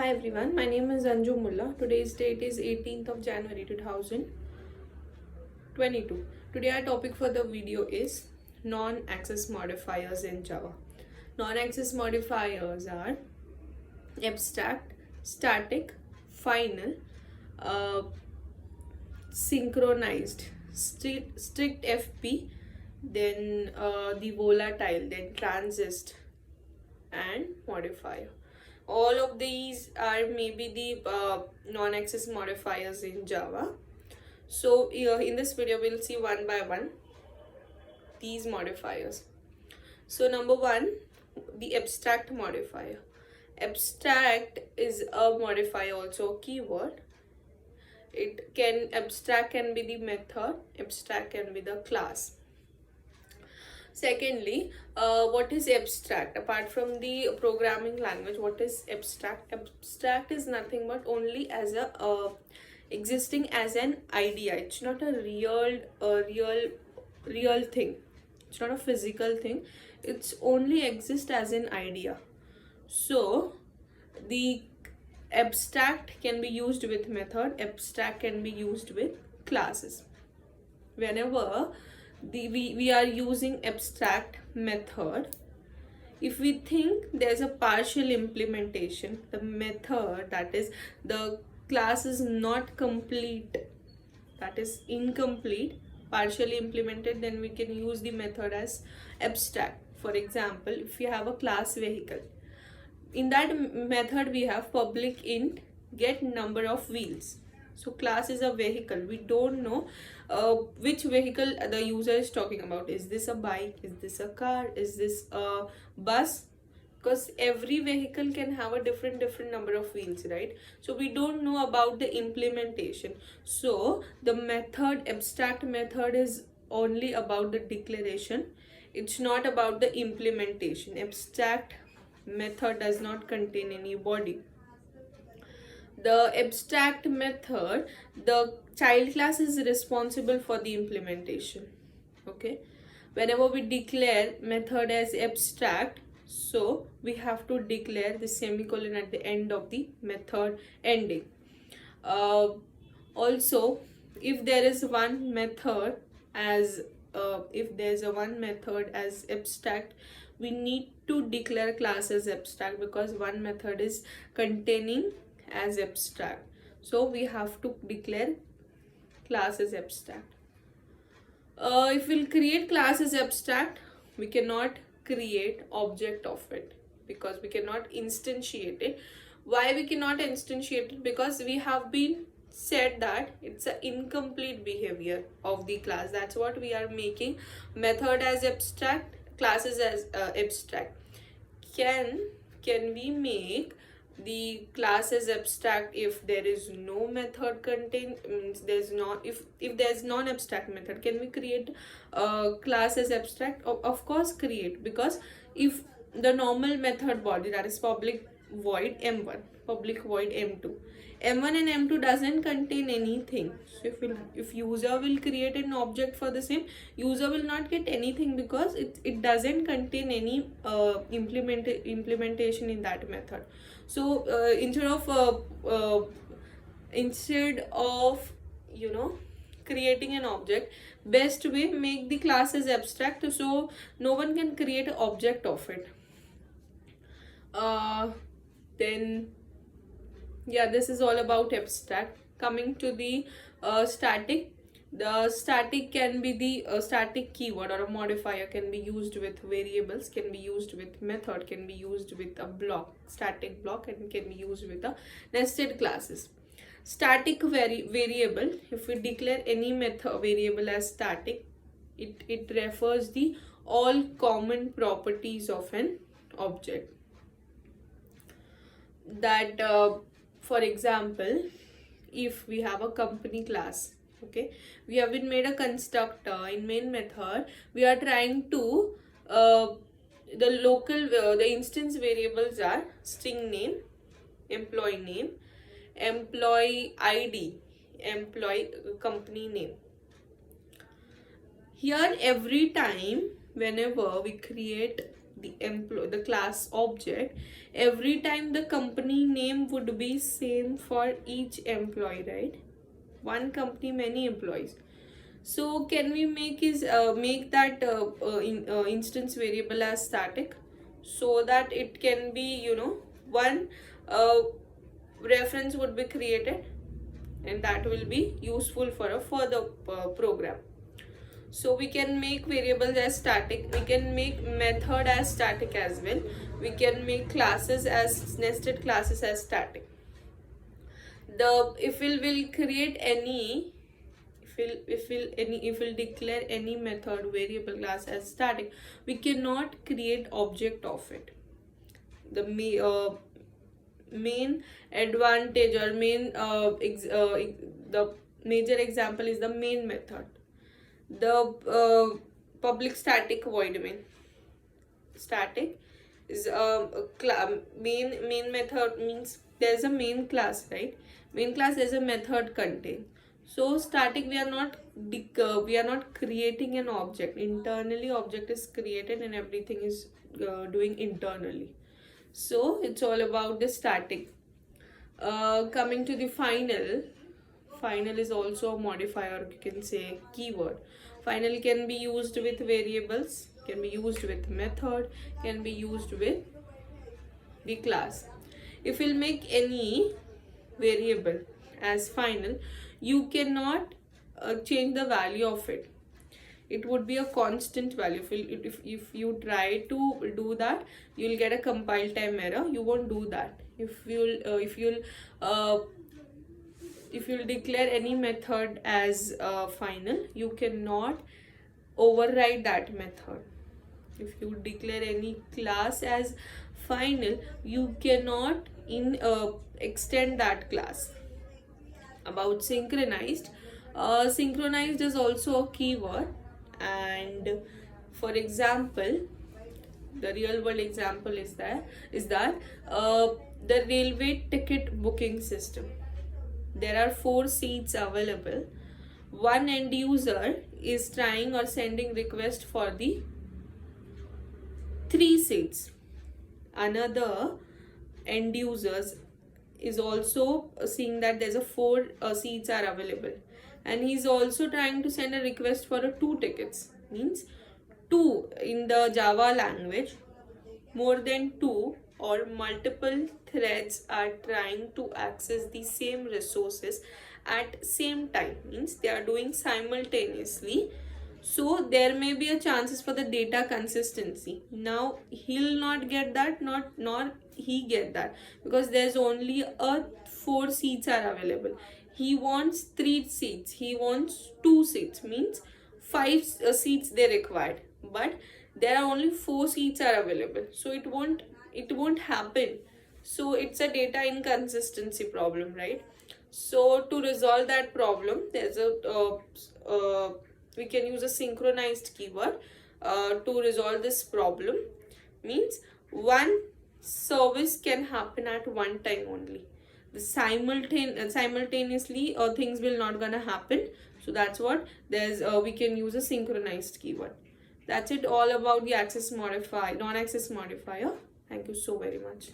Hi everyone, my name is Anju Mullah. Today's date is 18th of January 2022. Today our topic for the video is non-access modifiers in Java. Non-access modifiers are abstract, static, final, uh, synchronized, strict FP, then the volatile, then transist, and modifier. All of these are maybe the non-access modifiers in Java. So in this video we'll see one by one these modifiers. So number one, the abstract modifier. Abstract is a modifier, also a keyword. Abstract can be the method, abstract can be the class. Secondly, what is abstract? Apart from the programming language, what is abstract? Abstract is nothing but only as a existing as an idea. It's not a real thing. It's not a physical thing. It's only exist as an idea. So the abstract can be used with method, abstract can be used with classes. Whenever we are using abstract method, if we think there's a partial implementation, the method, that is the class is not complete, that is incomplete, partially implemented, then we can use the method as abstract. For example, if you have a class vehicle, in that method we have public int get number of wheels. So class is a vehicle. We don't know which vehicle the user is talking about. Is this a bike? Is this a car? Is this a bus? Because every vehicle can have a different number of wheels, right? So we don't know about the implementation. So the method, abstract method, is only about the declaration. It's not about the implementation. Abstract method does not contain any body. The abstract method, the child class is responsible for the implementation. Okay, whenever we declare method as abstract, so we have to declare the semicolon at the end of the method ending. Also, if there is one method as abstract, we need to declare class as abstract, because one method is containing as abstract, so we have to declare class as abstract. If we'll create class as abstract, we cannot create object of it, because we cannot instantiate it. Why we cannot instantiate it? Because we have been said that it's an incomplete behavior of the class. That's what we are making method as abstract, classes as abstract. Can we make the class is abstract if there is no method contained? There's not, if there's non-abstract method, can we create class as abstract? Of course create, because if the normal method body, that is public void m1, public void m2, m1 and m2 doesn't contain anything. So if user will create an object for the same, user will not get anything, because it doesn't contain any implementation in that method. So instead of creating an object, best way, make the class as abstract, so no one can create an object of it. Then yeah, this is all about abstract. Coming to the static, the static can be the static keyword or a modifier, can be used with variables, can be used with method, can be used with a block, static block, and can be used with a nested classes. Static variable, if we declare any method variable as static, it refers the all common properties of an object. That for example, if we have a company class, okay, we have been made a constructor in main method, we are trying to the instance variables are string name, employee ID, employee company name. Here every time whenever we create the class object, every time the company name would be same for each employee, right? One company, many employees. So can we make that instance variable as static, so that it can be, one uh, reference would be created, and that will be useful for a further program. So we can make variables as static, we can make method as static as well, we can make classes as nested classes as static. If we'll create any, if we'll declare any method variable class as static, we cannot create object of it. The main advantage, or the major example is the main method. The public static void main. Static is main method means there's a main class, right? Main class is a method contain. So static, we are not creating an object internally. Object is created and everything is doing internally. So it's all about the static. Coming to the final is also a modifier, you can say keyword. Final can be used with variables, can be used with method, can be used with the class. If we'll make any variable as final, you cannot change the value of it. It would be a constant value. If you try to do that, you'll get a compile time error. You won't do that. If you'll declare any method as final, you cannot override that method. If you declare any class as final, you cannot extend that class. About synchronized, synchronized is also a keyword, and for example, the real world example is that the railway ticket booking system. There are 4 seats available. One end user is trying or sending request for the 3 seats. Another end users is also seeing that there's a 4 seats are available, and he's also trying to send a request for a 2 tickets. Means 2 in the Java language, more than 2 or multiple threads are trying to access the same resources at same time. Means they are doing simultaneously. So there may be a chances for the data consistency. Now he'll not get that, nor he get that, because there's only a 4 seats are available. He wants 3 seats, he wants 2 seats, means 5 seats they required, but there are only 4 seats are available, so it won't happen. So it's a data inconsistency problem, right? So to resolve that problem, there's we can use a synchronized keyword to resolve this problem. Means one service can happen at one time only. The simultaneously things will not gonna happen. So that's what we can use a synchronized keyword. That's it all about the non-access modifier. Thank you so very much.